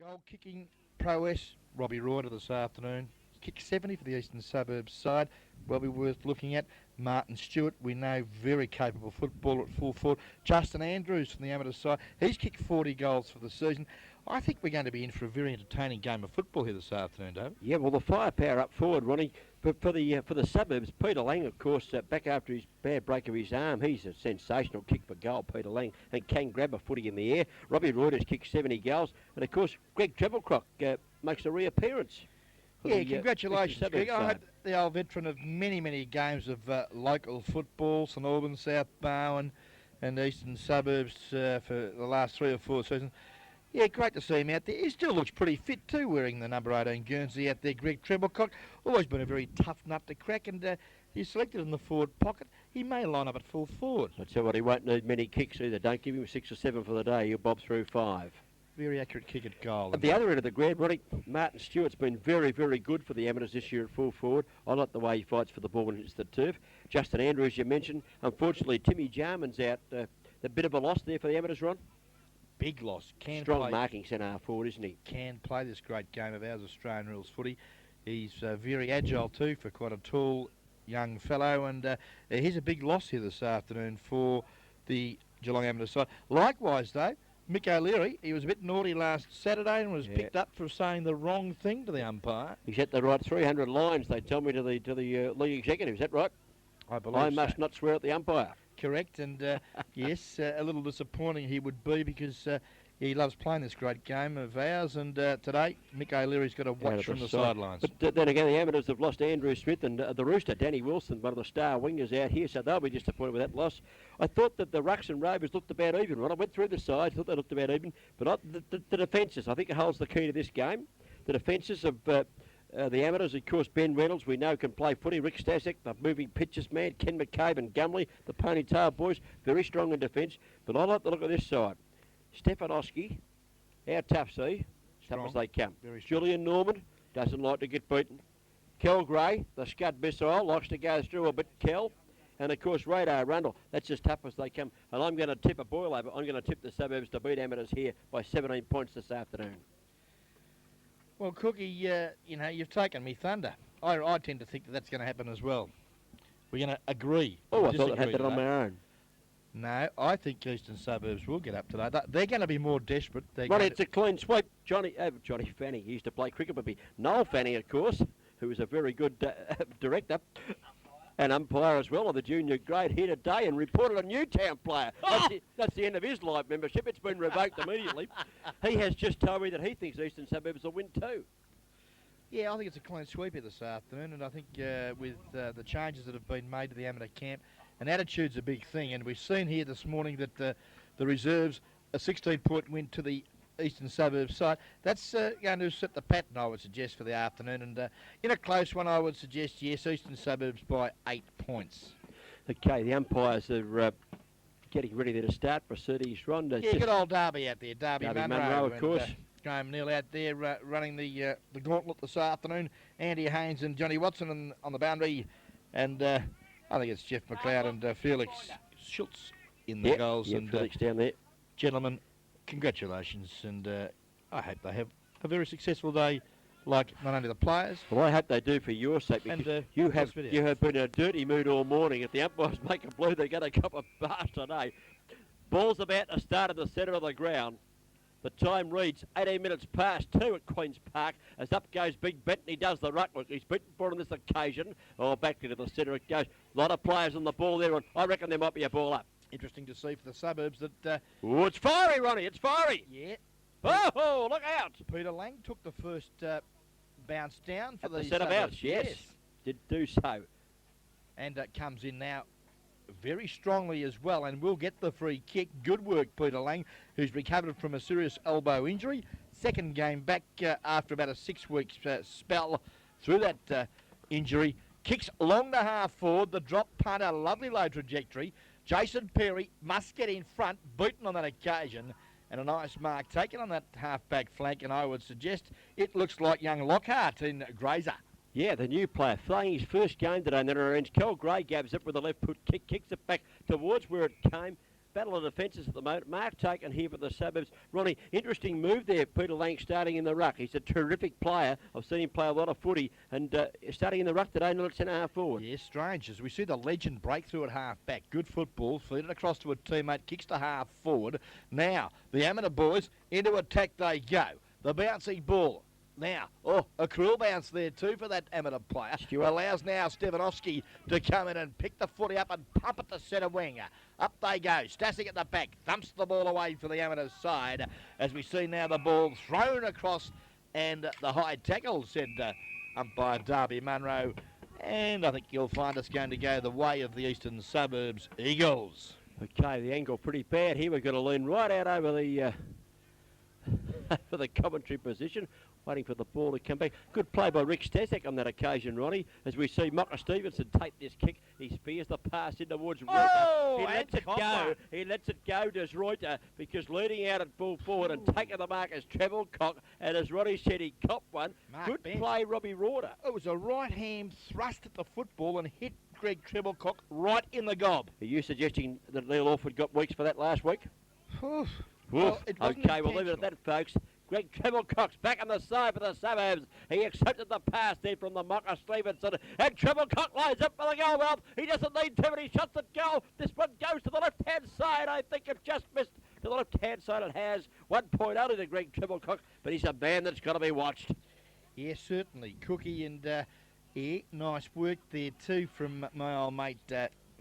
Goal kicking prowess, Robbie Reuter this afternoon. Kicked 70 for the Eastern Suburbs side. Well be worth looking at. Martin Stewart, we know, very capable footballer at full forward. Justin Andrews from the amateur side. He's kicked 40 goals for the season. I think we're going to be in for a very entertaining game of football here this afternoon, David. Yeah, well, the firepower up forward, Ronnie. But for the Suburbs, Peter Lang, of course, back after his bad break of his arm, he's a sensational kick for goal, Peter Lang, and can grab a footy in the air. Robbie Reuter's kicked 70 goals, and of course, Greg Trevelcrock makes a reappearance. Yeah, congratulations, Greg. I had the old veteran of many games of local football, St Albans, South Barwon and Eastern Suburbs for the last 3 or 4 seasons. Yeah, great to see him out there. He still looks pretty fit too, wearing the number 18 Guernsey out there. Greg Trevelcrock, always been a very tough nut to crack, and he's selected in the forward pocket. He may line up at full forward. I tell you what, he won't need many kicks either. Don't give him 6 or 7 for the day. He'll bob through 5. Very accurate kick at goal. At the other end of the ground, Ronnie, Martin Stewart's been very good for the amateurs this year at full forward. I like the way he fights for the ball when it's the turf. Justin Andrews, you mentioned. Unfortunately, Timmy Jarman's out. A bit of a loss there for the amateurs, Ron. Big loss. Strong marking centre forward, isn't he? Can play this great game of ours, Australian rules footy. He's very agile too for quite a tall young fellow, and he's a big loss here this afternoon for the Geelong amateur side. Likewise, though, Mick O'Leary, he was a bit naughty last Saturday and was picked up for saying the wrong thing to the umpire. He's at the right 300 lines, they tell me, to the league executive. Is that right? I believe I must not swear at the umpire. Correct, and yes, a little disappointing he would be, because he loves playing this great game of ours, and today Mick O'Leary's got to watch from the sidelines. But then again, the amateurs have lost Andrew Smith and the Rooster, Danny Wilson, one of the star wingers out here, so they'll be disappointed with that loss. I thought that the Rucks and Rovers looked about even, right? I went through the sides, thought they looked about even, but the defences, I think it holds the key to this game. The defences of the amateurs, of course, Ben Reynolds, we know, can play footy. Rick Stasek, the moving pictures man. Ken McCabe and Gumley, the ponytail boys, very strong in defence. But I like the look of this side. Stefanowski, how tough's he? Tough as they come. Julian Norman doesn't like to get beaten. Kel Gray, the Scud missile, likes to go through a bit, Kel. And, of course, Radar Rundle, that's as tough as they come. And I'm going to tip a boil over. I'm going to tip the Suburbs to beat amateurs here by 17 points this afternoon. Well, Cookie, you know, you've taken me thunder. I tend to think that that's going to happen as well. We're going to agree. Oh, I thought I had that on my own. No, I think Eastern Suburbs will get up today. They're going to be more desperate. Right, it's a clean sweep. Johnny Fanning, he used to play cricket with me. Noel Fanning, of course, who was a very good director and umpire as well of the junior grade, here today and reported a Newtown player. That's the end of his live membership. It's been revoked immediately. He has just told me that he thinks Eastern Suburbs will win too. Yeah, I think it's a clean sweep here this afternoon, and I think with the changes that have been made to the amateur camp, and attitude's a big thing, and we've seen here this morning that the reserves, a 16-point win to the Eastern Suburbs side. That's going to set the pattern, I would suggest, for the afternoon. And in a close one, I would suggest, yes, Eastern Suburbs by 8 points. Okay, the umpires are getting ready there to start. Proceedings, Ron. Yeah, good old Derby out there. Derby Munro, of course. Graham Neal out there running the gauntlet this afternoon. Andy Haynes and Johnny Watson on the boundary. And I think it's Jeff McLeod and Felix Schultz in the goals. Yeah, and Felix down there. Gentlemen, congratulations, and I hope they have a very successful day, like not only the players. Well, I hope they do for your sake, because and, you have been in a dirty mood all morning. If the umpires make a blue, they get a cup of bath today. Ball's about to start at the centre of the ground. The time reads 18 minutes past 2 at Queen's Park as up goes Big Benton. He does the ruck. He's beaten for on this occasion. Oh, back into the centre it goes. A lot of players on the ball there, and I reckon there might be a ball up. Interesting to see for the Suburbs that... oh, it's fiery, Ronnie. It's fiery. Yeah. Oh, look out. Peter Lang took the first bounce down for the set of bounce, yes. Did do so. And comes in now very strongly as well, and will get the free kick. Good work, Peter Lang, who's recovered from a serious elbow injury. Second game back after about a 6-week spell through that injury. Kicks long to half forward. The drop punt, a lovely low trajectory. Jason Perry must get in front, beaten on that occasion, and a nice mark taken on that half-back flank, and I would suggest it looks like young Lockhart in Grazer. Yeah, the new player, playing his first game today in the orange. Kel Gray gabs it with a left foot kick, kicks it back towards where it came. battle of defences at the moment. Mark taken here for the Suburbs. Ronnie, interesting move there. Peter Lang starting in the ruck. He's a terrific player. I've seen him play a lot of footy, and starting in the ruck today, not at centre-half forward. Yeah, strange, as we see the legend breakthrough at half-back. Good football, feed it across to a teammate, kicks to half-forward. Now, the amateur boys, into attack they go. The bouncing ball. Now, a cruel bounce there too for that amateur player. Stewart allows now Stefanovski to come in and pick the footy up and pump it to centre wing. Up they go. Stasik at the back. Thumps the ball away for the amateur side. As we see now the ball thrown across and the high tackle, said umpire Darby Munro. And I think you'll find us going to go the way of the Eastern Suburbs Eagles. Okay, the angle pretty bad here. We've got to lean right out over the for the commentary position, waiting for the ball to come back. Good play by Rick Stasek on that occasion, Ronnie, as we see Mocker Stevenson take this kick. He spears the pass in towards Reuter. He lets it go. He lets it go to Reuter, because leading out at full forward and taking the mark is Trevor Cock. And as Ronnie said, he copped one. Good play, Robbie Reuter. It was a right hand thrust at the football and hit Greg Trebblecock right in the gob. Are you suggesting that Neil Orford got weeks for that last week? Well, okay, we'll leave it at that, folks. Greg Trebblecock's back on the side for the Suburbs. He accepted the pass there from the Mocker Stevenson. And Trebblecock lines up for the goal mouth. He doesn't need too many shots at goal. This one goes to the left-hand side. I think it just missed to the left-hand side. It has 1 point only to Greg Trebblecock, but he's a man that's got to be watched. Yeah, certainly. Cookie and nice work there too from my old mate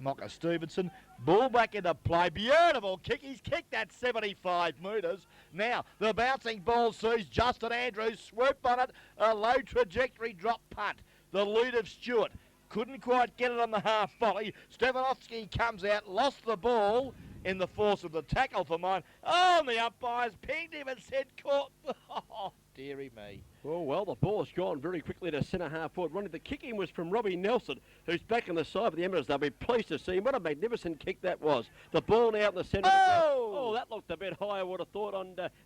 Mocker Stevenson. Ball back into play. Beautiful kick. He's kicked that 75 metres. Now, the bouncing ball sees Justin Andrews swoop on it. A low trajectory drop punt. The lead of Stewart. Couldn't quite get it on the half volley. Stefanovski comes out, lost the ball in the force of the tackle for mine. Oh, and the umpires pinged him and said, caught. Oh, dearie me. Well, the ball has gone very quickly to centre-half forward. Ronnie, the kicking was from Robbie Nelson, who's back on the side of the Emeralds. They'll be pleased to see him. What a magnificent kick that was. The ball now in the centre. Oh, that looked a bit high, I would have thought.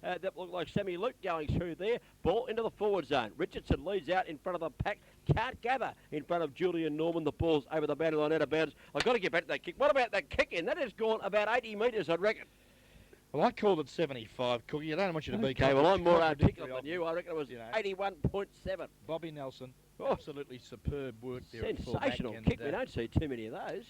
That looked like Sammy Luke going through there. Ball into the forward zone. Richardson leads out in front of the pack. Can't gather in front of Julian Norman. The ball's over the boundary line, out of bounds. I've got to get back to that kick. What about that kick in? That has gone about 80 metres, I reckon. Well, I called it 75, Cookie. I don't want you to be... Okay, well, I'm more articulate than you. I reckon it was 81.7. Bobby Nelson, absolutely superb work there. Sensational kick. We don't see too many of those.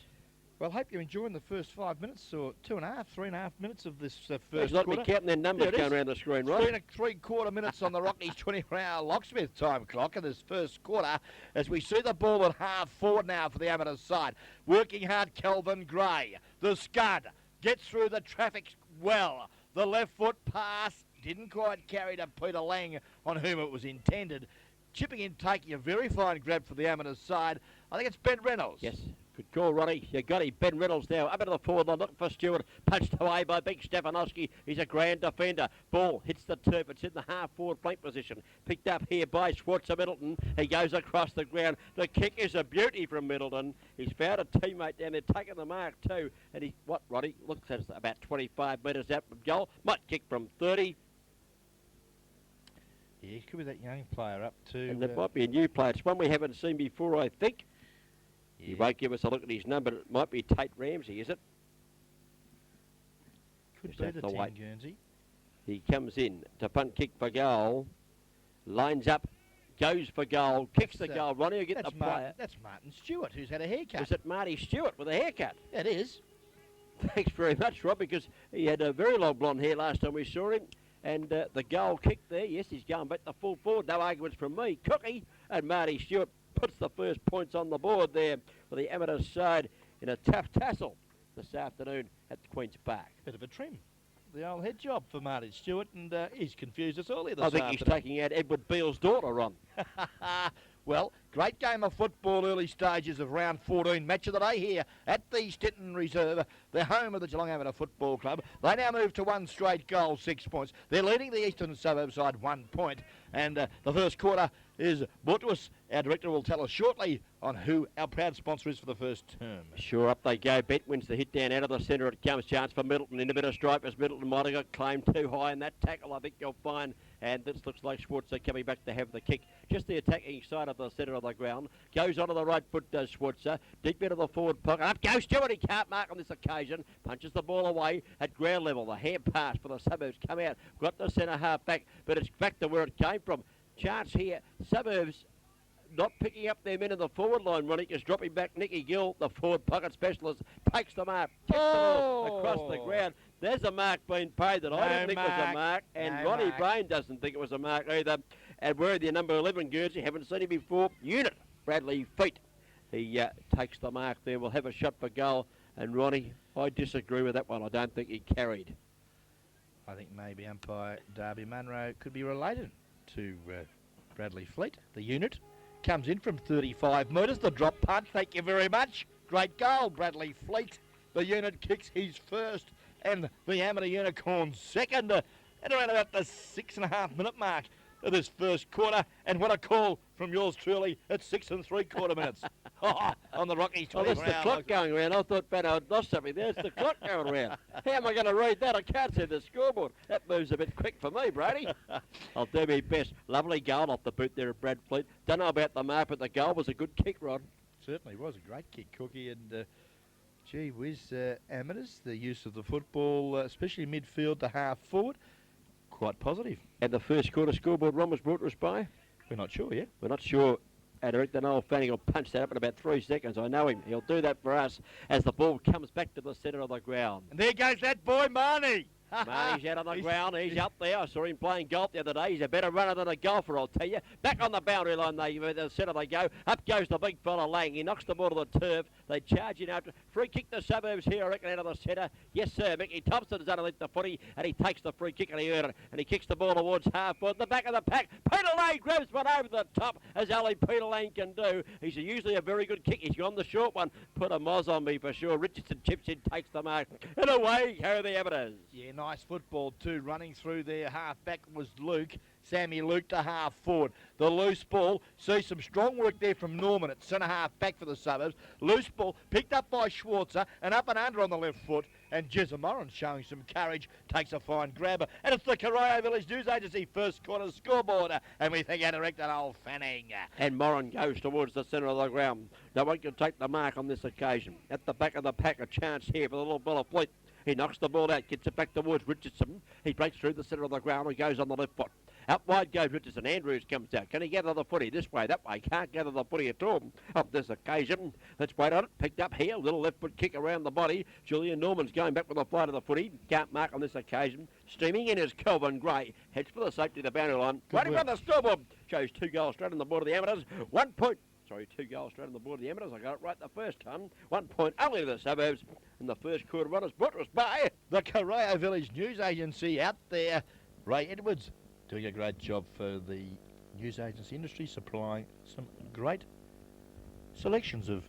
Well, I hope you're enjoying the first 5 minutes, or 3.5 minutes of this first quarter. Not me counting their numbers going around the screen, right? 3.25 minutes on the Rockies 24-hour locksmith time clock in this first quarter, as we see the ball at half forward now for the amateur side. Working hard, Kelvin Gray. The scud gets through the traffic well. The left foot pass didn't quite carry to Peter Lang, on whom it was intended. Chipping in, taking a very fine grab for the amateur side. I think it's Ben Reynolds. Yes. Good call, Ronnie. You got him. Ben Reynolds now up into the forward line, looking for Stewart. Punched away by Big Stefanovski. He's a grand defender. Ball hits the turf. It's in the half-forward flank position. Picked up here by Schwarzer Middleton. He goes across the ground. The kick is a beauty from Middleton. He's found a teammate down there, taking the mark too. And he, Ronnie? Looks at about 25 metres out from goal. Might kick from 30. Yeah, could be that young player up too. And there might be a new player. It's one we haven't seen before, I think. Yeah. He won't give us a look at his number. It might be Tate Ramsey, is it? Could be the 10, Guernsey. He comes in to punt kick for goal. Lines up. Goes for goal. Kicks the goal. Ronnie will get the player. That's Martin Stewart, who's had a haircut. Is it Marty Stewart with a haircut? It is. Thanks very much, Rob, because he had a very long blonde hair last time we saw him. And the goal kick there, yes, he's going back to full forward. No arguments from me. Cookie and Marty Stewart puts the first points on the board there for the amateur side in a tough tussle this afternoon at the Queen's Park. Bit of a trim. The old head job for Marty Stewart, and he's confused us earlier this afternoon. I think he's taking out Edward Beale's daughter, Ron. Well, great game of football, early stages of round 14. Match of the day here at the Stinton Reserve, the home of the Geelong Amateur Football Club. They now move to one straight goal, 6 points. They're leading the Eastern Suburbs side 1 point. And the first quarter is brought to us. Our director will tell us shortly on who our proud sponsor is for the first term. Sure, up they go. Bet wins the hit down out of the centre. It comes. Chance for Middleton in a bit of stripe as Middleton might have got claimed too high in that tackle. I think you'll find. And this looks like Schwarzer coming back to have the kick. Just the attacking side of the centre of of the ground. Goes onto the right foot, does Schwarzer. Deep into the forward pocket. Up goes Stewart. He can't mark on this occasion. Punches the ball away at ground level. The hand pass for the Suburbs come out. Got the centre half back, but it's back to where it came from. Chance here. Suburbs not picking up their men in the forward line. Ronnie is dropping back. Nicky Gill, the forward pocket specialist, takes them up. Kicks the ball across the ground. There's a mark being paid that I didn't think was a mark. And Ronnie Brain doesn't think it was a mark either. And wearing the number 11 jersey, haven't seen him before. Unit, Bradley Feet. He takes the mark there. We'll have a shot for goal. And Ronnie, I disagree with that one. I don't think he carried. I think maybe umpire Darby Munro could be related to Bradley Fleet. The unit comes in from 35 metres. The drop punt, thank you very much. Great goal, Bradley Fleet. The unit kicks his first and the Amateur Unicorn second at around about the 6.5 minute mark of this first quarter. And what a call from yours truly at 6 3/4 minutes. On the Rockies 24 that's the clock going around. I thought Benno had lost something there. It's the clock going around. How am I going to read that? I can't see the scoreboard. That moves a bit quick for me, Brady. I'll do my best. Lovely goal off the boot there at Brad Fleet. Don't know about the mark, but the goal was a good kick, Rod. Certainly was a great kick, Cookie. And gee whiz, amateurs, the use of the football, especially midfield to half forward, quite positive. And the first quarter scoreboard, Ron, was brought to us by? We're not sure yet. We're not sure. And Eric Noel Fanning will punch that up in about 3 seconds. I know him. He'll do that for us as the ball comes back to the centre of the ground. And there goes that boy, Marnie. Marnie's out on the ground. He's up there. I saw him playing golf the other day. He's a better runner than a golfer, I'll tell you. Back on the boundary line, the centre they go. Up goes the big fella Lang. He knocks the ball to the turf. They charge in after. Free kick the Suburbs here, I reckon, out of the centre. Yes, sir. Mickey Thompson's underneath the footy, and he takes the free kick and he earned it. And he kicks the ball towards half forward. The back of the pack. Peter Lane grabs one over the top, as only Peter Lane can do. He's usually a very good kick. He's gone the short one. Put a moz on me for sure. Richardson chips in, takes the mark. And away go the Amateurs. Yeah, nice football too. Running through there, half back was Luke. Sammy Luke to half forward. The loose ball, see some strong work there from Norman at centre half back for the Suburbs. Loose ball picked up by Schwarzer and up and under on the left foot. And Jezza Moran showing some courage, takes a fine grabber. And it's the Corio Village News Agency first quarter scoreboard. And we think out directed old Fanning. And Moran goes towards the centre of the ground. No one can take the mark on this occasion. At the back of the pack, a chance here for the little Bella Fleet. He knocks the ball out, gets it back towards Richardson. He breaks through the centre of the ground and goes on the left foot. Out wide goes Richardson. Andrews comes out. Can he gather the footy this way, that way? Can't gather the footy at all on this occasion. Let's wait on it. Picked up here. Little left foot kick around the body. Julian Norman's going back with a flight of the footy. Can't mark on this occasion. Streaming in is Kelvin Gray. Heads for the safety of the boundary line. Waiting on the scoreboard. Shows 2 goals straight on the board of the Amateurs. 1 point. Sorry, 2 goals straight on the board of the Amateurs. I got it right the first time. 1 point only to the Suburbs. And the first quarter run is brought to us by the Corio Village News Agency out there. Ray Edwards doing a great job for the news agency industry, supplying some great selections of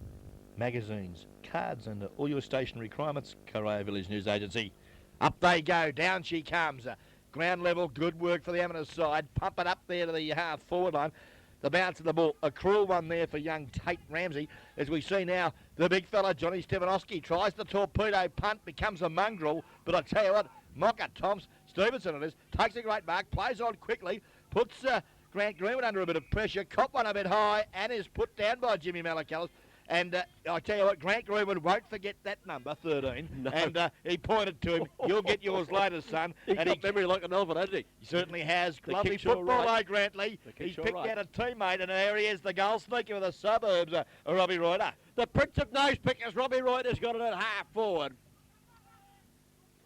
magazines, cards, and all your stationery requirements. Corio Village News Agency. Up they go. Down she comes. Ground level, good work for the Amateurs side. Pump it up there to the half forward line. The bounce of the ball, a cruel one there for young Tate Ramsey. As we see now, the big fella, Johnny Stefanowski, tries the torpedo punt, becomes a mongrel. But I tell you what, Mocker, Toms, Stevenson it is, takes a great mark, plays on quickly, puts Grant Greenwood under a bit of pressure, caught one a bit high, and is put down by Jimmy Malacallis. And I tell you what, Grant Greenwood won't forget that number, 13. No. And he pointed to him, you'll get yours later, son. He's got memory like an elephant, hasn't he? He certainly has. Lovely football, right. Grantley. He's picked out a teammate, and there he is, the goal sneaker with the Suburbs, Robbie Reuter. The Prince of Nose Pickers, Robbie Reuter's got it at half forward.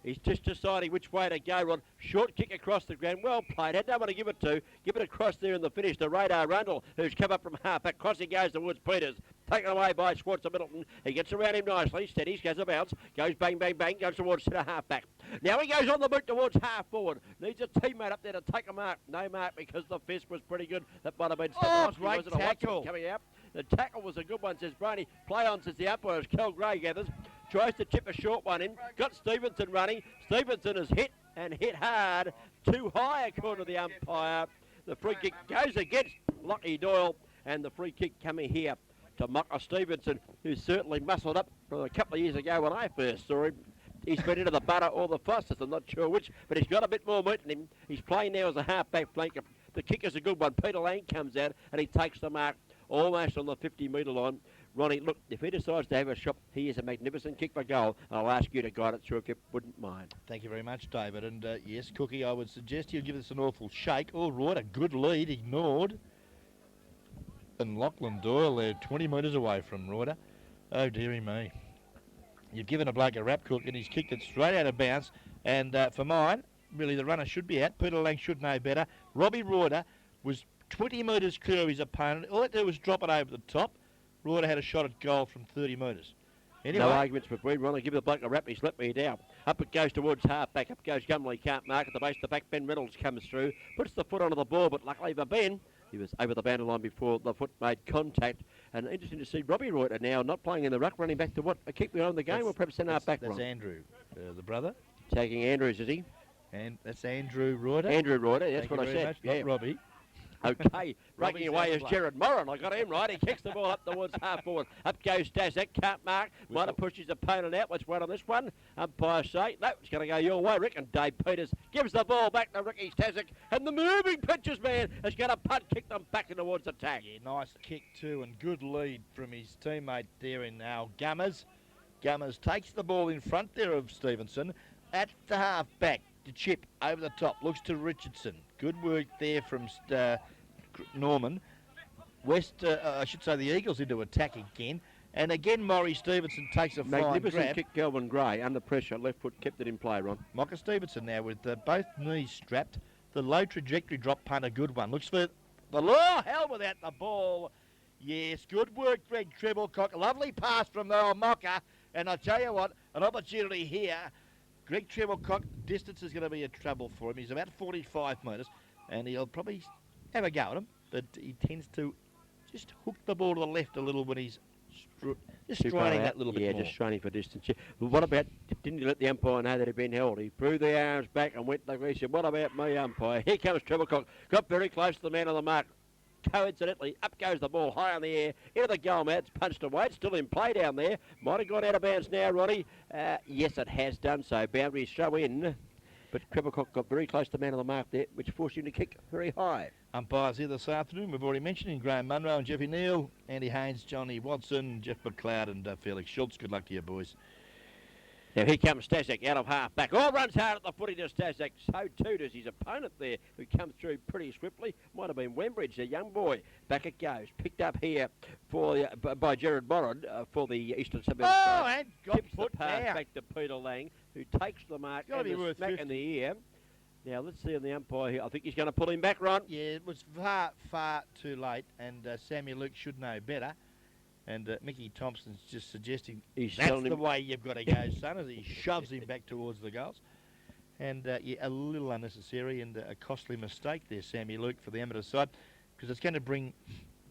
He's just deciding which way to go, Rod. Short kick across the ground. Well played. Had no one to give it to. Give it across there in the finish to Radar Rundle, who's come up from half back. Crossing goes towards Peters. Taken away by Schwarzer Middleton. He gets around him nicely. Steadies, goes a bounce. Goes bang, bang, bang. Goes towards centre half back. Now he goes on the boot towards half forward. Needs a teammate up there to take a mark. No mark because the fist was pretty good. That might have been great tackle. Coming out. The tackle was a good one, says Brainy. Play on, says the umpire, as Kel Gray gathers. Tries to chip a short one in. Got Stevenson running. Stevenson is hit and hit hard. Too high, according to the umpire. The free kick goes against Lockie Doyle. And the free kick coming here to Mocker Stevenson, who certainly muscled up from a couple of years ago when I first saw him. He's been into the butter or the fastest, I'm not sure which, but he's got a bit more meat in him. He's playing now as a half-back flanker. The kick is a good one. Peter Lane comes out and he takes the mark. almost on the 50-metre line. Ronnie, look, if he decides to have a shot, he is a magnificent kick for goal. I'll ask you to guide it through if you wouldn't mind. Thank you very much, David. And yes, Cookie, I would suggest you give this an awful shake. All right, a good lead, ignored. And Lachlan Doyle there, 20 metres away from Reuter. Oh, dearie me. You've given a bloke a rap, Cook, and he's kicked it straight out of bounds. And for mine, really the runner should be out. Peter Lang should know better. Robbie Reuter was 20 metres clear of his opponent. All it did was drop it over the top. Reuter had a shot at goal from 30 metres. Anyway. No arguments between Ronnie. Give the bloke a rap. He's let me down. Up it goes towards half back. Up goes Gumley. Can't mark at the base. The back. Ben Reynolds comes through. Puts the foot onto the ball, but luckily for Ben, he was over the boundary line before the foot made contact. And interesting to see Robbie Reuter now not playing in the ruck, running back to what? A kick behind the game, or perhaps an half back That's run? Andrew, the brother. Taking Andrews, is he? And that's Andrew Reuter. Andrew Reuter, that's Thank what you I very said. much, Yeah. not Robbie. Okay, Robbie's breaking away out is of luck. Jared Moran. I got him right. He kicks the ball up towards half forward. Up goes Dazak. Can't mark. Might have pushed his opponent out. Let's wait on this one. Umpire say, no, it's going to go your way, Rick. And Dave Peters gives the ball back to Ricky Dazak. And the moving pitches man is going to punt kick them back towards the tag. Yeah, nice kick too, and good lead from his teammate there in our Gummers. Gummers takes the ball in front there of Stevenson at the half back to chip over the top. Looks to Richardson. Good work there from Norman. I should say the Eagles into attack again. And again, Maury Stevenson takes a fine Magnificent grab. kick, Kelvin Gray. Under pressure, left foot kept it in play, Ron. Mocker Stevenson now with both knees strapped. The low trajectory drop punt, a good one. Looks for the law. Hell without the ball. Yes, good work, Greg Treblecock. Lovely pass from the old Mocker. And I tell you what, an opportunity here. Greg Treblecock, distance is going to be a trouble for him. He's about 45 metres, and he'll probably have a go at him, but he tends to just hook the ball to the left a little when he's just straining that little bit more. Yeah, just straining for distance. Yeah. Well, what about, didn't you let the umpire know that he'd been held? He threw the arms back and went like he said, what about me, umpire? Here comes Treblecock. Got very close to the man on the mark. Coincidentally, up goes the ball high in the air, into the goal mat. It's punched away. It's still in play down there. Might have gone out of bounds now, Ronnie. Yes, it has done so. Boundaries show in. But Treblecock got very close to the man on the mark there, which forced him to kick very high. Umpires here this afternoon, we've already mentioned in Graham Munro and Jeffy Neal, Andy Haynes, Johnny Watson, Jeff McLeod and Felix Schultz. Good luck to you, boys. Now here comes Staszak out of half back. Oh, runs hard at the footy to Staszak. So too does his opponent there, who comes through pretty swiftly. Might have been Wembridge, a young boy. Back it goes. Picked up here for by Jared Moran for the Eastern Suburbs. Oh, and got tips put the pass down. back to Peter Lang, who takes the mark Gotta and be the worth smack 50. in the ear. Now let's see on the umpire here. I think he's going to pull him back, Ron. Yeah, it was far too late, and Samuel Luke should know better. And Mickey Thompson's just suggesting He's that's telling the him- way you've got to go, son, as he shoves him back towards the goals. And yeah, a little unnecessary and a costly mistake there, Samuel Luke, for the amateur side, because it's going to bring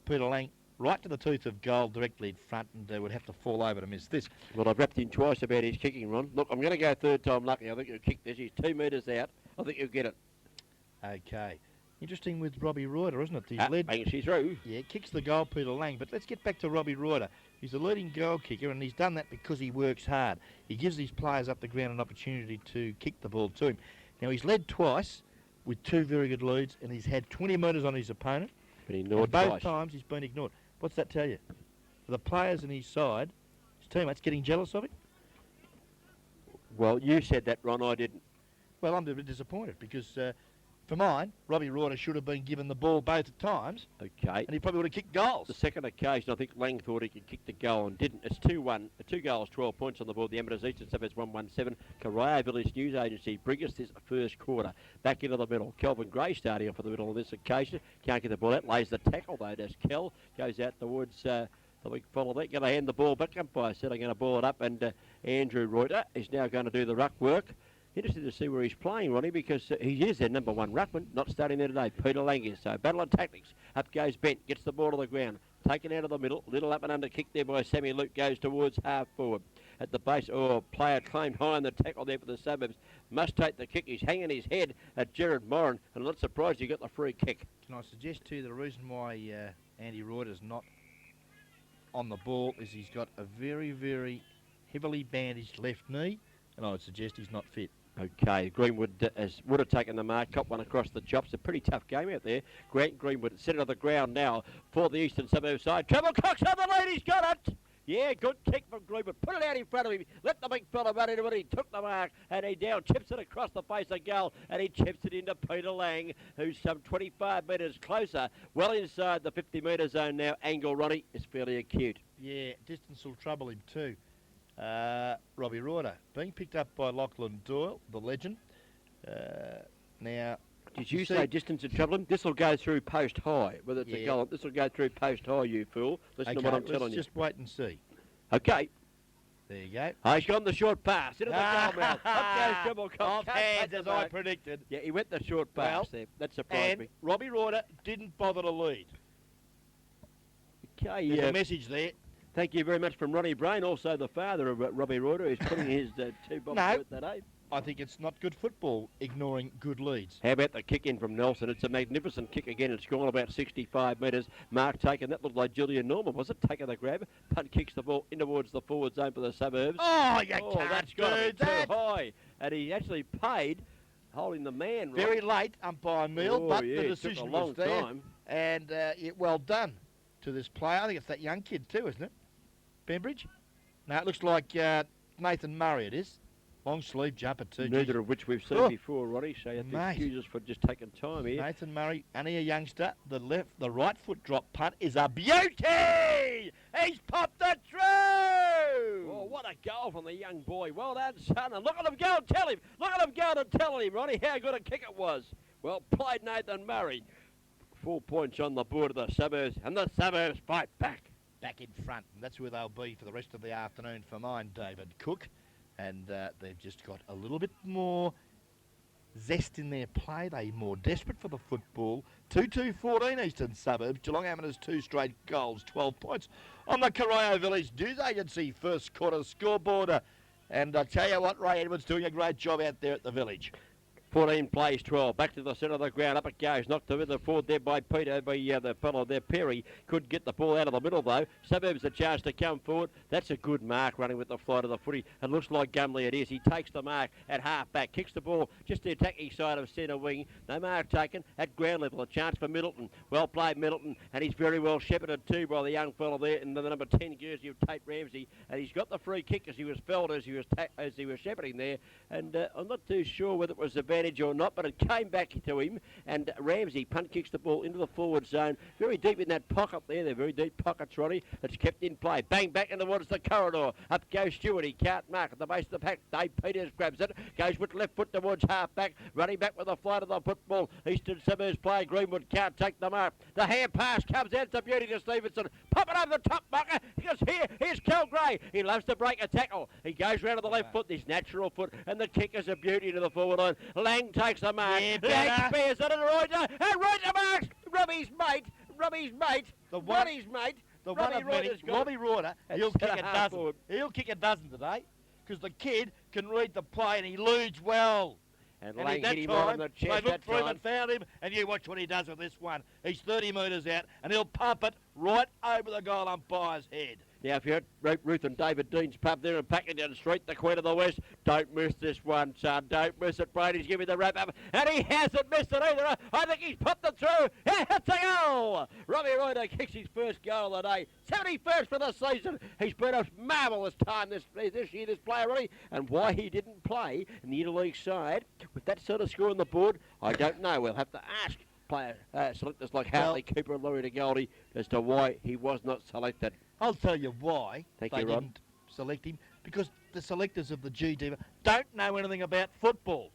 Peter Lang right to the tooth of goal directly in front, and would have to fall over to miss this. Well, I've rapped him twice about his kicking, Ron. Look, I'm going to go third time lucky. I think he'll kick this. He's 2 metres out. I think he'll get it. Okay. Interesting with Robbie Reuter, isn't it? He's led. Bangs he through. Yeah, kicks the goal, Peter Lang. But let's get back to Robbie Reuter. He's a leading goal kicker, and he's done that because he works hard. He gives his players up the ground an opportunity to kick the ball to him. Now, he's led twice with 2 very good leads, and he's had 20 metres on his opponent. But he And ignored both twice. times he's been ignored. What's that tell you? For the players on his side, his teammates getting jealous of him? Well, you said that, Ron. I didn't. Well, I'm a bit disappointed because, for mine, Robbie Reuter should have been given the ball both times, Okay. and he probably would have kicked goals. The second occasion, I think Lang thought he could kick the goal and didn't. It's 2-1. 2 goals, 12 points on the board. The Amateurs Eastern Suburbs 117. Karaya Village News Agency bring us this first quarter. Back into the middle. Kelvin Gray starting off for the middle on this occasion. Can't get the ball out. Lays the tackle though. Does Kel. Goes out towards the weak follow that. Going to hand the ball back. Umpire said I'm going to ball it up. And Andrew Reuter is now going to do the ruck work. Interested to see where he's playing, Ronnie, because he is their number 1 ruckman, not starting there today. Peter Lang is. So battle on tactics. Up goes Bent, gets the ball to the ground. Taken out of the middle. Little up and under kick there by Sammy Luke. Goes towards half forward. At the base, player claimed high on the tackle there for the Suburbs. Must take the kick. He's hanging his head at Jared Moran, and I'm not surprised he got the free kick. Can I suggest to you the reason why Andy Reuter's not on the ball is he's got a very, very heavily bandaged left knee, and I would suggest he's not fit. Okay, Greenwood would have taken the mark, caught one across the chops. A pretty tough game out there. Grant Greenwood centre of the ground now for the Eastern Suburbs side. Treble Cox on the lead, he's got it! Yeah, good kick from Greenwood. Put it out in front of him. Let the big fella run into it. He took the mark and he down chips it across the face of goal and he chips it into Peter Lang, who's some 25 metres closer. Well inside the 50-metre zone now. Angle, Ronnie, is fairly acute. Yeah, distance will trouble him too. Robbie Reuter being picked up by Lachlan Doyle, the legend. Now, did you say distance and trouble him? This will go through post high. Whether it's a goal, this will go through post high, you fool. Listen to what I'm telling you. Let's just wait and see. Okay. There you go. Oh, he's gone the short pass. Into the goal mouth. Up goes Treble Cox. Off hands, as I predicted. Yeah, he went the short pass there. That surprised me. Robbie Reuter didn't bother to lead. Okay, There's a message there. Thank you very much from Ronnie Brain, also the father of Robbie Reuter, who's putting his 2 bombs worth that day. I think it's not good football, ignoring good leads. How about the kick in from Nelson? It's a magnificent kick again. It's gone about 65 metres. Mark taken. That looked like Julian Norman, was it? Taking the grab. Punt kicks the ball in towards the forward zone for the Suburbs. Oh, you can't that's got to be that. too high. And he actually paid, holding the man. Very late, umpire Neil, but the decision took a long was there. time. And well done to this player. I think it's that young kid too, isn't it? Bembridge? No, it looks like Nathan Murray it is. Long sleeve jumper too. Neither of which we've seen before, Roddy, so you have to excuse us for just taking time here. Nathan Murray, only a youngster. The right foot drop punt is a beauty! He's popped it through! Oh, what a goal from the young boy. Well done, son. And look at him go and tell him. Look at him go and tell him, Roddy, how good a kick it was. Well played, Nathan Murray. 4 points on the board of the Suburbs, and the Suburbs fight back. Back in front, and that's where they'll be for the rest of the afternoon for mine, David Cook. And they've just got a little bit more zest in their play. They're more desperate for the football. 2-2-14 Eastern Suburbs. Geelong Amateurs 2 straight goals, 12 points on the Corio Village News Agency first quarter scoreboard. And I tell you what, Ray Edwards doing a great job out there at the village. 14 plays 12. Back to the centre of the ground. Up it goes. Knocked to the forward there by Peter. By the fellow there, Perry. Could get the ball out of the middle, though. Suburbs a chance to come forward. That's a good mark running with the flight of the footy. It looks like Gumley it is. He takes the mark at half back. Kicks the ball just the attacking side of centre wing. No mark taken at ground level. A chance for Middleton. Well played, Middleton. And he's very well shepherded too by the young fellow there in the number 10 jersey of Tate Ramsey. And he's got the free kick as he was felled as he was shepherding there. And I'm not too sure whether it was advantage or not, but it came back to him, and Ramsey punt kicks the ball into the forward zone, very deep in that pocket there. They're very deep pockets, Ronnie. It's kept in play. Bang back in towards the corridor. Up goes Stewart. He can't mark at the base of the pack. Dave Peters grabs it. Goes with left foot towards half back. Running back with the flight of the football. Eastern Suburbs player Greenwood can't take the mark. The hand pass comes out. It's a beauty to Stevenson. Pop it over the top marker. He goes here. Here's Kel Gray. He loves to break a tackle. He goes round to the left foot. This natural foot, and the kick is a beauty to the forward line. Lang takes the mark. Lang spears it, and Reuter marks. Robbie's mate. Robbie Reuter, he'll kick a dozen. Forward. He'll kick a dozen today, because the kid can read the play and he leads well. And Lang hit him on the chest. They looked for him and found him, and you watch what he does with this one. He's 30 metres out, and he'll pump it right over the goal umpire's head. Now, if you're at Ruth and David Dean's pub there and Packington Street, the Queen of the West, don't miss this one, son. Don't miss it. Brady's giving the wrap up, and he hasn't missed it either. I think he's popped it through. It's a goal! Robbie Reuter kicks his first goal of the day. 71st for the season. He's been a marvellous time this year, this player, Robbie. And why he didn't play in the interleague side with that sort of score on the board, I don't know. We'll have to ask selectors like Hartley, Cooper and Laurie DeGoldie as to why he was not selected. I'll tell you why they didn't select him. Because the selectors of the GD don't know anything about football.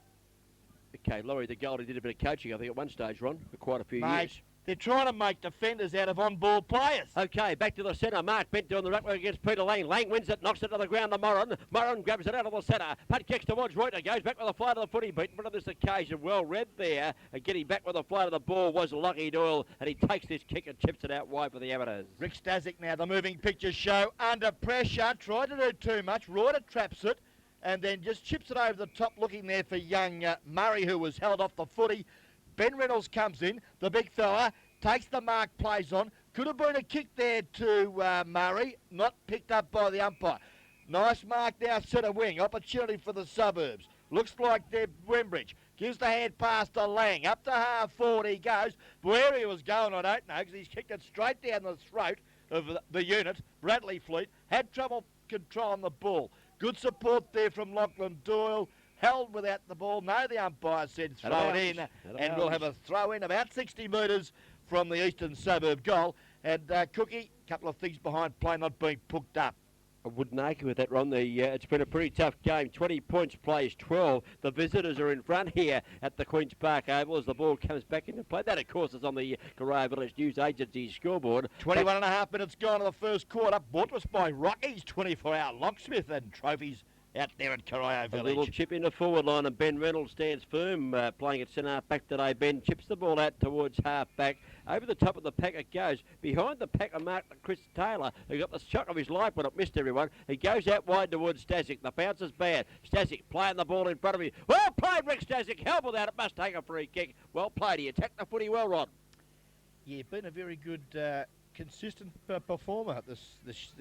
Okay, Laurie DeGoldie did a bit of coaching, I think, at one stage, Ron, for quite a few years. They're trying to make defenders out of on-ball players. Okay, back to the centre. Mark Bent doing the ruckman against Peter Lang. Lang wins it, knocks it to the ground to Moran. Moran grabs it out of the centre. Punt kicks towards Reuter. Goes back with a flight of the footy beat. But on this occasion, well read there. And getting back with a flight of the ball was Lockie Doyle. And he takes this kick and chips it out wide for the Amateurs. Rick Stasic now, the moving pictures show. Under pressure, tried to do too much. Reuter traps it. And then just chips it over the top, looking there for young Murray, who was held off the footy. Ben Reynolds comes in, the big fella, takes the mark, plays on. Could have been a kick there to Murray, not picked up by the umpire. Nice mark now, centre wing. Opportunity for the Suburbs. Looks like they're Wembridge. Gives the hand pass to Lang. Up to half forward he goes. Where he was going, I don't know, because he's kicked it straight down the throat of the unit. Bradley Fleet had trouble controlling the ball. Good support there from Lachlan Doyle. Held without the ball. No, the umpire said throw it in. And we'll have a throw in about 60 metres from the eastern suburb goal. And Cookie, a couple of things behind play not being hooked up. I wouldn't argue with that, Ron. It's been a pretty tough game. 20 points, plays 12. The visitors are in front here at the Queen's Park Oval as the ball comes back into play. That, of course, is on the Corio Village News Agency scoreboard. 21 and a half minutes gone to the first quarter. Bought to us by Rocky's 24-hour locksmith and trophies out there at Corio Village. A little chip in the forward line, and Ben Reynolds stands firm, playing at centre half back today. Ben chips the ball out towards half back. Over the top of the pack it goes. Behind the pack of Mark Chris Taylor, who got the shock of his life when it missed everyone. He goes out wide towards Stasic. The bounce is bad. Stasic playing the ball in front of him. Well played, Rick Stasic. Help with that. It must take a free kick. Well played. He attacked the footy well, Rod. Yeah, been a very good, consistent performer this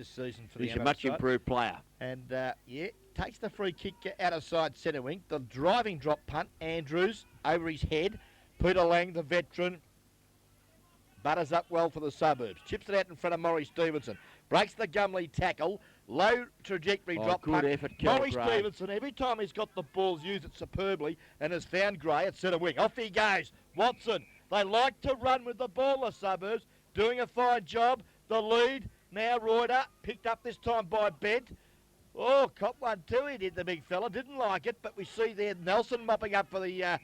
season for the He's a much improved player. And, yeah, takes the free kick out of side centre wing. The driving drop punt, Andrews, over his head. Peter Lang, the veteran, butters up well for the Suburbs. Chips it out in front of Maury Stevenson. Breaks the Gumley tackle. Low trajectory drop good punt. effort, Maury Gray. Stevenson, every time he's got the balls, used it superbly and has found Gray at centre wing. Off he goes. Watson. They like to run with the ball, the Suburbs. Doing a fine job. The lead. Now Reuter. Picked up this time by Bent. Oh, cop one too, he did, the big fella. Didn't like it, but we see there Nelson mopping up for the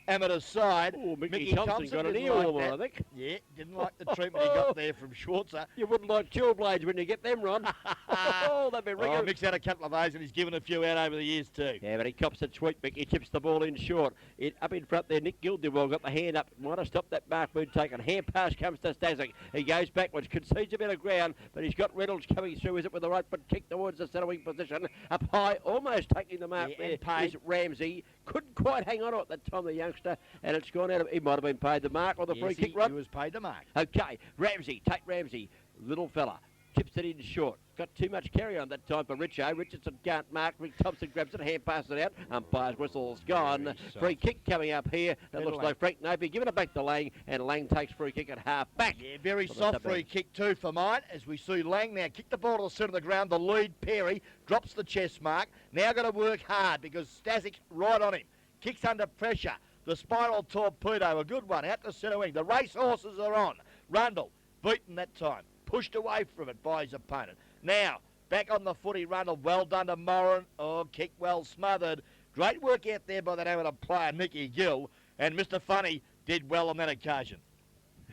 amateur side. Oh, Mickey Thompson got an ear like warmer, that. I think. Yeah, didn't like the treatment he got there from Schwarzer. You wouldn't like chill blades when you get them, Ron. Oh, they've been ringing. Oh, Mick's had a couple of those and he's given a few out over the years too. Yeah, but he cops it sweet, Mick. He chips the ball in short. Up in front there, Nick Gildewell got the hand up. Might have stopped that mark mood taken. Hand pass comes to Stasic. He goes backwards, concedes a bit of ground, but he's got Reynolds coming through. Is it with the right foot kick towards the centre wing position? Up high, almost taking the mark there is Ramsey. Couldn't quite hang on to it that time, the youngster, and it's gone out of... He might have been paid the mark or the free kick, Rod. He was paid the mark. Okay, Ramsey, take Ramsey. Little fella. Chips it in short. Got too much carry on that time for Richo. Richardson can't mark. Rick Thompson grabs it, hand passes it out. Umpire's whistle's gone. Free kick coming up here. That looks like Frank Napier giving it back to Lang, and Lang takes free kick at half back. Yeah, very soft free kick too for mine, as we see Lang now kick the ball to the centre of the ground. The lead, Perry, drops the chest mark. Now got to work hard because Stasic's right on him. Kicks under pressure. The spiral torpedo, a good one, out to centre wing. The race horses are on. Rundle, beaten that time. Pushed away from it by his opponent. Now, back on the footy, Rundle. Well done to Moran. Oh, kick well smothered. Great work out there by that amateur player, Nicky Gill. And Mr. Funny did well on that occasion.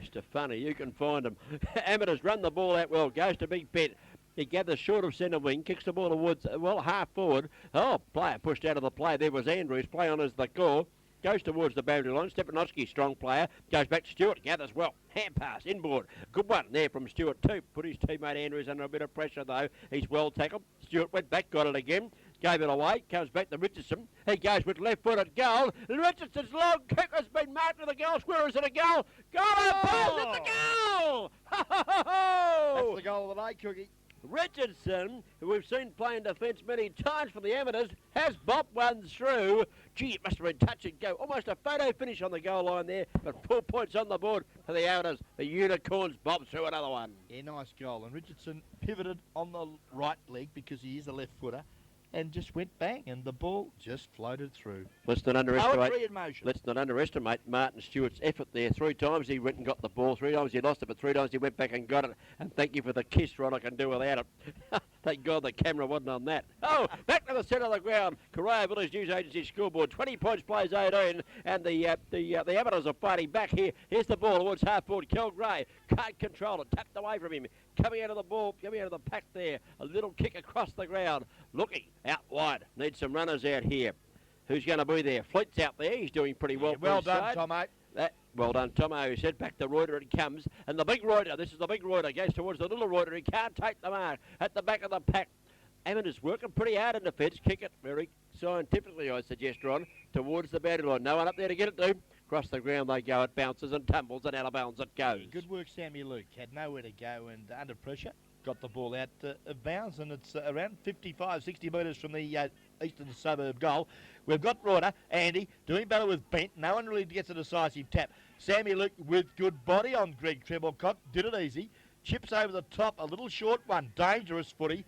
Mr. Funny, you can find him. Amateurs run the ball out well. Goes to Big Bet. He gathers short of centre wing, kicks the ball towards, well, half forward. Oh, player pushed out of the play. There was Andrews. Play on as the call. Goes towards the boundary line. Stepanowski, strong player. Goes back to Stewart. Gathers well. Hand pass, inboard. Good one there from Stewart too. Put his teammate Andrews under a bit of pressure though. He's well tackled. Stewart went back, got it again. Gave it away. Comes back to Richardson. He goes with left foot at goal. Richardson's long kick has been marked to the goal square. Is it a goal? Goal! Oh! It's the goal! That's the goal of the day, Cookie. Richardson, who we've seen playing defence many times for the amateurs, has bopped one through. Gee, it must have been touch and go. Almost a photo finish on the goal line there, but 4 points on the board for the amateurs. The Unicorns bob through another one. Yeah, nice goal. And Richardson pivoted on the right leg because he is a left footer and just went bang, and the ball just floated through. Let's not underestimate Martin Stewart's effort there. 3 times he went and got the ball. 3 times he lost it, but 3 times he went back and got it. And thank you for the kiss, Ron. I can do without it. Thank God the camera wasn't on that. Oh, back to the centre of the ground. Corio Village News Agency scoreboard. 20 points, plays 18, and the amateurs are fighting back here. Here's the ball towards half forward. Kel Gray can't control it. Tapped away from him. Coming out of the ball, coming out of the pack there. A little kick across the ground. Looking out wide. Needs some runners out here. Who's going to be there? Fleet's out there. He's doing pretty well. Well done, Tomo. Well done, Tomo. He said back to Reuter it comes. And the big Reuter, this is the big Reuter, goes towards the little Reuter. He can't take the mark. At the back of the pack. Amateurs working pretty hard in defence. Kick it very scientifically, I suggest, Ron, towards the boundary line. No one up there to get it to. Across the ground they go. It bounces and tumbles and out of bounds it goes. Good work, Sammy Luke. Had nowhere to go and under pressure. got the ball out of bounds, and it's around 55, 60 metres from the eastern suburb goal. We've got Reuter, Andy, doing better with Bent. No one really gets a decisive tap. Sammy Luke with good body on Greg Treblecock. Did it easy. Chips over the top, a little short one. Dangerous footy.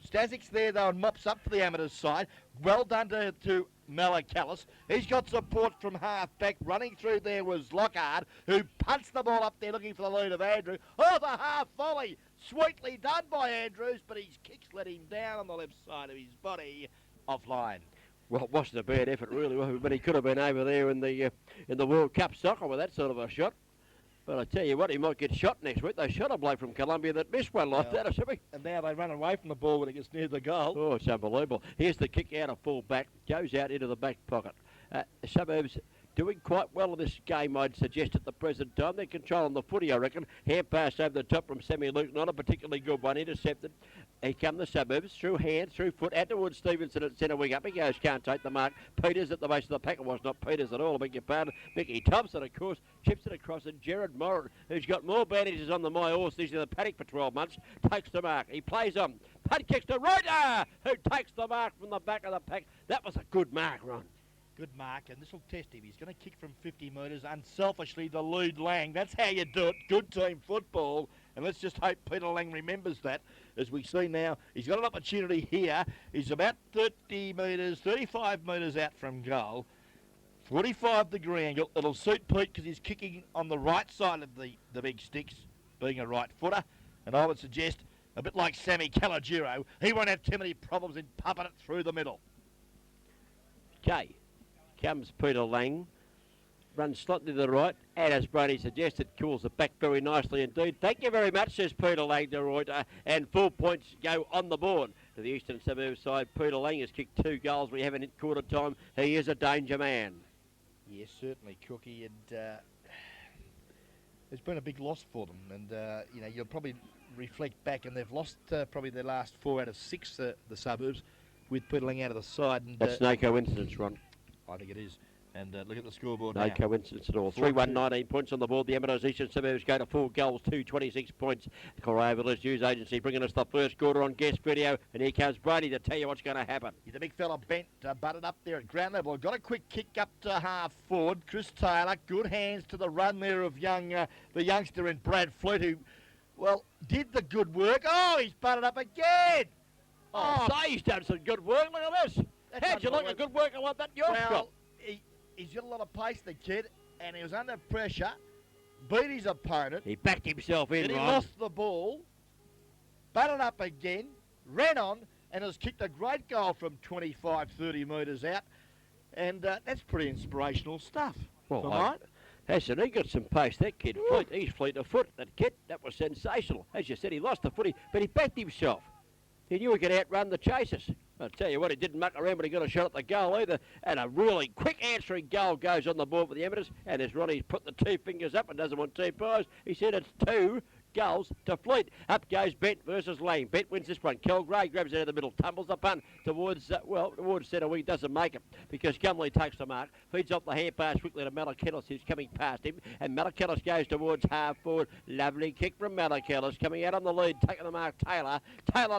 Stasic's there, though, and mops up for the amateurs side. Well done to Malacallis. He's got support from half-back. Running through there was Lockhart, who punched the ball up there looking for the lead of Andrew. Oh, the half volley. Sweetly done by Andrews, but his kicks let him down on the left side of his body, offline. Well, it wasn't a bad effort, really, but he could have been over there in the World Cup soccer with that sort of a shot. But I tell you what, he might get shot next week. They shot a bloke from Colombia that missed one like that, should we? And now they run away from the ball when it gets near the goal. Oh, it's unbelievable. Here's the kick out of full back. Goes out into the back pocket. The Suburbs doing quite well in this game, I'd suggest, at the present time. They're controlling the footy, I reckon. Hand pass over the top from Sammy Luke. Not a particularly good one. Intercepted. Here come the Suburbs. Through hand, through foot. Out towards Stevenson at centre wing. Up he goes. Can't take the mark. Peters at the base of the pack. It was not Peters at all, I beg your pardon. Mickey Thompson, of course, chips it across. And Gerard Moran, who's got more bandages on than my horse. He's in the paddock for 12 months. Takes the mark. He plays on. Punt kicks to Reuter, who takes the mark from the back of the pack. That was a good mark, Ron. Good mark, and this will test him. He's going to kick from 50 metres, unselfishly to Lude Lang. That's how you do it. Good team football. And let's just hope Peter Lang remembers that. As we see now, he's got an opportunity here. He's about 30 metres, 35 metres out from goal. 45-degree angle. It'll suit Pete because he's kicking on the right side of the big sticks, being a right footer. And I would suggest, a bit like Sammy Calagiro, he won't have too many problems in pumping it through the middle. Okay. Comes Peter Lang, runs slightly to the right, and as Brady suggested, cools it back very nicely indeed. Thank you very much, says Peter Lang to Reuter, and 4 points go on the board to the eastern suburb side. Peter Lang has kicked 2 goals. We haven't hit quarter time. He is a danger man. Yes, certainly, Cookie, and there's been a big loss for them, and you know, you'll probably reflect back, and they've lost probably their last 4 out of 6, the Suburbs, with Peter Lang out of the side. And that's no coincidence, Ron. I think it is. And look at the scoreboard no now. Coincidence at all. 3-1, 19 points on the board. The Amateurs Eastern Suburbs go to 4 goals, 26 points. Correa Village News Agency bringing us the first quarter on guest video. And here comes Brady to tell you what's going to happen. The big fella Bent butted up there at ground level. Got a quick kick up to half forward. Chris Taylor, good hands to the run there of the youngster in Brad Fleet, who, well, did the good work. Oh, he's butted up again. Oh, so he's done some good work. Look at this. How'd you like a good worker like that you've got? He's got a lot of pace, the kid, and he was under pressure, beat his opponent. He backed himself in, Then he Ron. lost the ball, butted up again, ran on, and has kicked a great goal from 25, 30 metres out. And that's pretty inspirational stuff. Well, right? Hasn't he got some pace, that kid? Fleet, he's fleet of foot, that kid. That was sensational. As you said, he lost the footy, but he backed himself. He knew he could outrun the chasers. I'll tell you what, he didn't muck around, but he got a shot at the goal either. And a really quick answering goal goes on the board for the Amateurs. And as Ronnie's put the 2 fingers up and doesn't want 2 pies, he said it's 2 goals to Fleet. Up goes Bent versus Lang. Bent wins this one. Kilgray grabs it out of the middle, tumbles the punt towards centre wing. Doesn't make it because Gumley takes the mark, feeds off the hand pass quickly to Malacallis, who's coming past him, and Malacallis goes towards half forward. Lovely kick from Malacallis, coming out on the lead, taking the mark. Taylor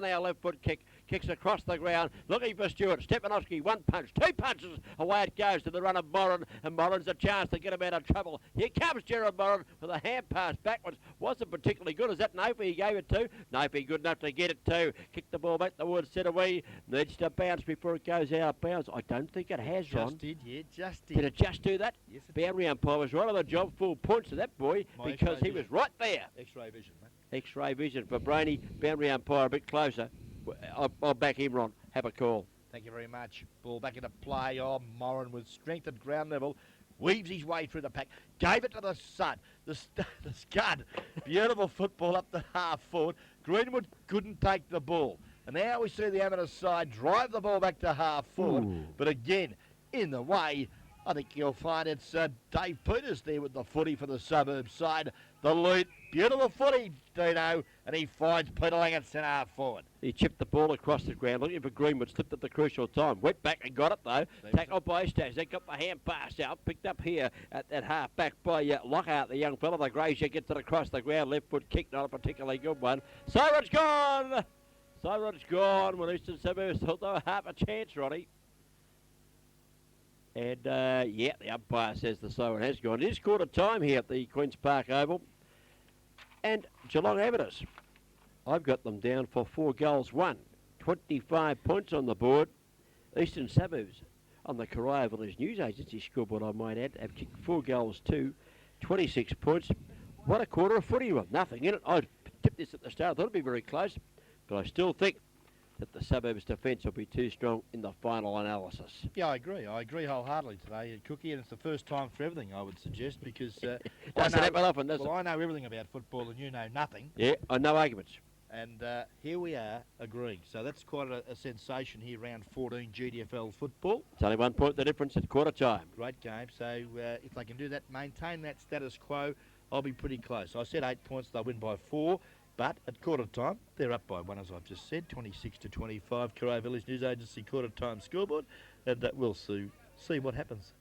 now left foot kick. Kicks across the ground, looking for Stewart. Stepanovsky, 1 punch, 2 punches. Away it goes to the run of Moran, and Moran's a chance to get him out of trouble. Here comes Gerard Moran with a hand pass backwards. Wasn't particularly good. Is that Nofi he gave it to? Nofi good enough to get it to. Kick the ball back towards centre wing. Needs to bounce before it goes out of bounds. I don't think it has, Ron. Just did, yeah, just did. Did it just do that? Yes, it Boundary umpire was right on the job. Full points to that boy because he was right there. X-ray vision, mate. X-ray vision for Brainy. Boundary umpire a bit closer. I'll back him, Ron. Have a call. Thank you very much. Ball back into play. Oh, Moran with strength at ground level. Weaves his way through the pack. Gave it to the Sud. The Scud. Beautiful football up the half forward. Greenwood couldn't take the ball. And now we see the amateur side drive the ball back to half forward. Ooh. But again, in the way I think you'll find it's Dave Peters there with the footy for the Suburbs side. The lead, beautiful footy, Dino, and he finds Peter Lang at centre half forward. He chipped the ball across the ground, looking for Greenwood, slipped at the crucial time. Went back and got it, though. Tackled by Stas. They got the hand pass out. Picked up here at half back by Lockhart, the young fella. The Grazier gets it across the ground. Left foot kick, not a particularly good one. Siren's gone! Siren's gone when Eastern Suburbs thought they were half a chance, Ronnie. And, yeah, the umpire says the siren has gone. It is quarter time here at the Queen's Park Oval. And Geelong Amateurs, I've got them down for 4 goals won. 25 points on the board. Eastern Suburbs on the Corio Village News Agency scoreboard, I might add, have kicked 4 goals to 26 points. What a quarter of footy with nothing in it. I tipped this at the start. I thought it'd be very close, but I still think that the Suburbs defence will be too strong in the final analysis. Yeah, I agree. I agree wholeheartedly today, Cookie, and it's the first time for everything, I would suggest, because doesn't happen often, does it? I know everything about football and you know nothing. Yeah, no arguments. And here we are agreeing. So that's quite a sensation here, round 14 GDFL football. It's only 1 point the difference at quarter time. Great game. So if they can do that, maintain that status quo, I'll be pretty close. I said 8 points, they'll win by 4. But at quarter time, they're up by 1, as I've just said, 26 to 25. Corio Village News Agency quarter time scoreboard. And we'll see what happens.